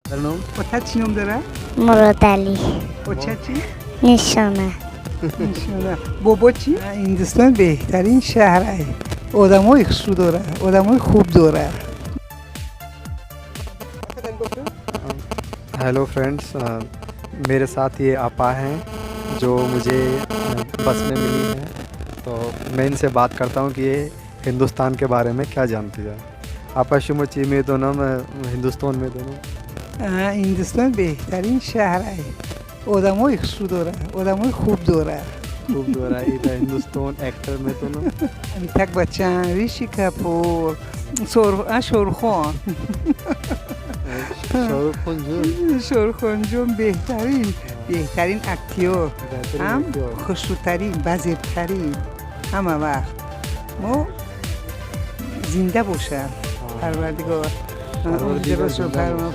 Hello. Otachinum dara? مرادلی Ochachi? نشانه انشالله. باباچی؟ هندوستان بهترین شهره. آدمای خوب داره. آدمای خوب داره. Hello friends, मेरे साथ ये आपा हैं जो मुझे बस में मिली हैं। तो मैं इनसे बात करता हूँ कि ये हिंदुस्तान के बारे में क्या जानती है। आपा शुमची में दोनों हिंदुस्तान में दोनों هندوستان بهترین شهره. آدمای خوب داره. آدمای خوب داره. खूब दो रहा है इधर हिंदुस्तान एक्टर में दोनों امیتک بچن ریشی کپور شورخان शाहरुख شورخان جون بهترین اکتیور هم خوشوترین بزرگترین همه وقت ما زنده باشن پروردگار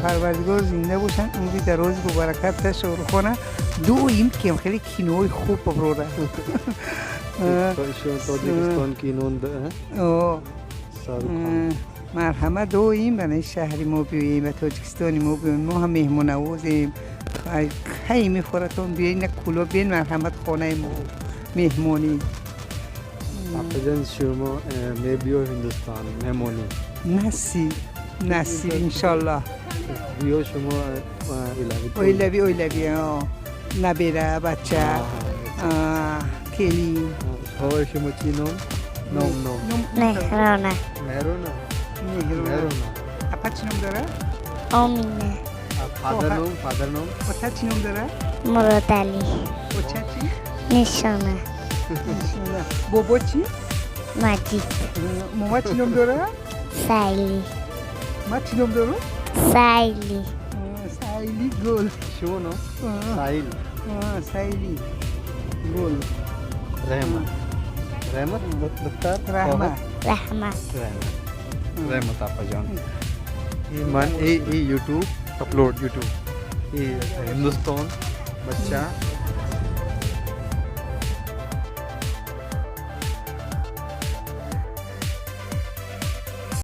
پروردگار زنده باشن اون دراز و برکت شورخانه دو این که خیلی کینوی خوب ببروره ताजिकिस्तान की नोंद है مرحمت دویم برای شهری ما بیاییم و تاجیکستانی ما بیاییم. ما هم مهمون نوازیم. خیلی میخورتون بیایین نه کلوب بیایین مرحمت خانه ما مهمونی. आपजन शुमा में भी हिंदुस्तान मेहमानी نصیب انشالله. बियो शुमा اویلوی نبیره بچه کلی هو शुमा चीनों نوم مهرانه مهرونا اپا چی نام داره؟ آمینه فادر نوم اتا چی نام داره؟ مرادلی اوچه چی؟ نشانه بابا چی؟ مجید ماما چی نام داره؟ سایلی ما چی نام داره؟ سایلی سایلی گل شو نو साहिल سایلی گل रहमत दफ्तर رحمت रहमत आपा जान ये यूट्यूब अपलोड यूट्यूब ये हिंदुस्तान बच्चा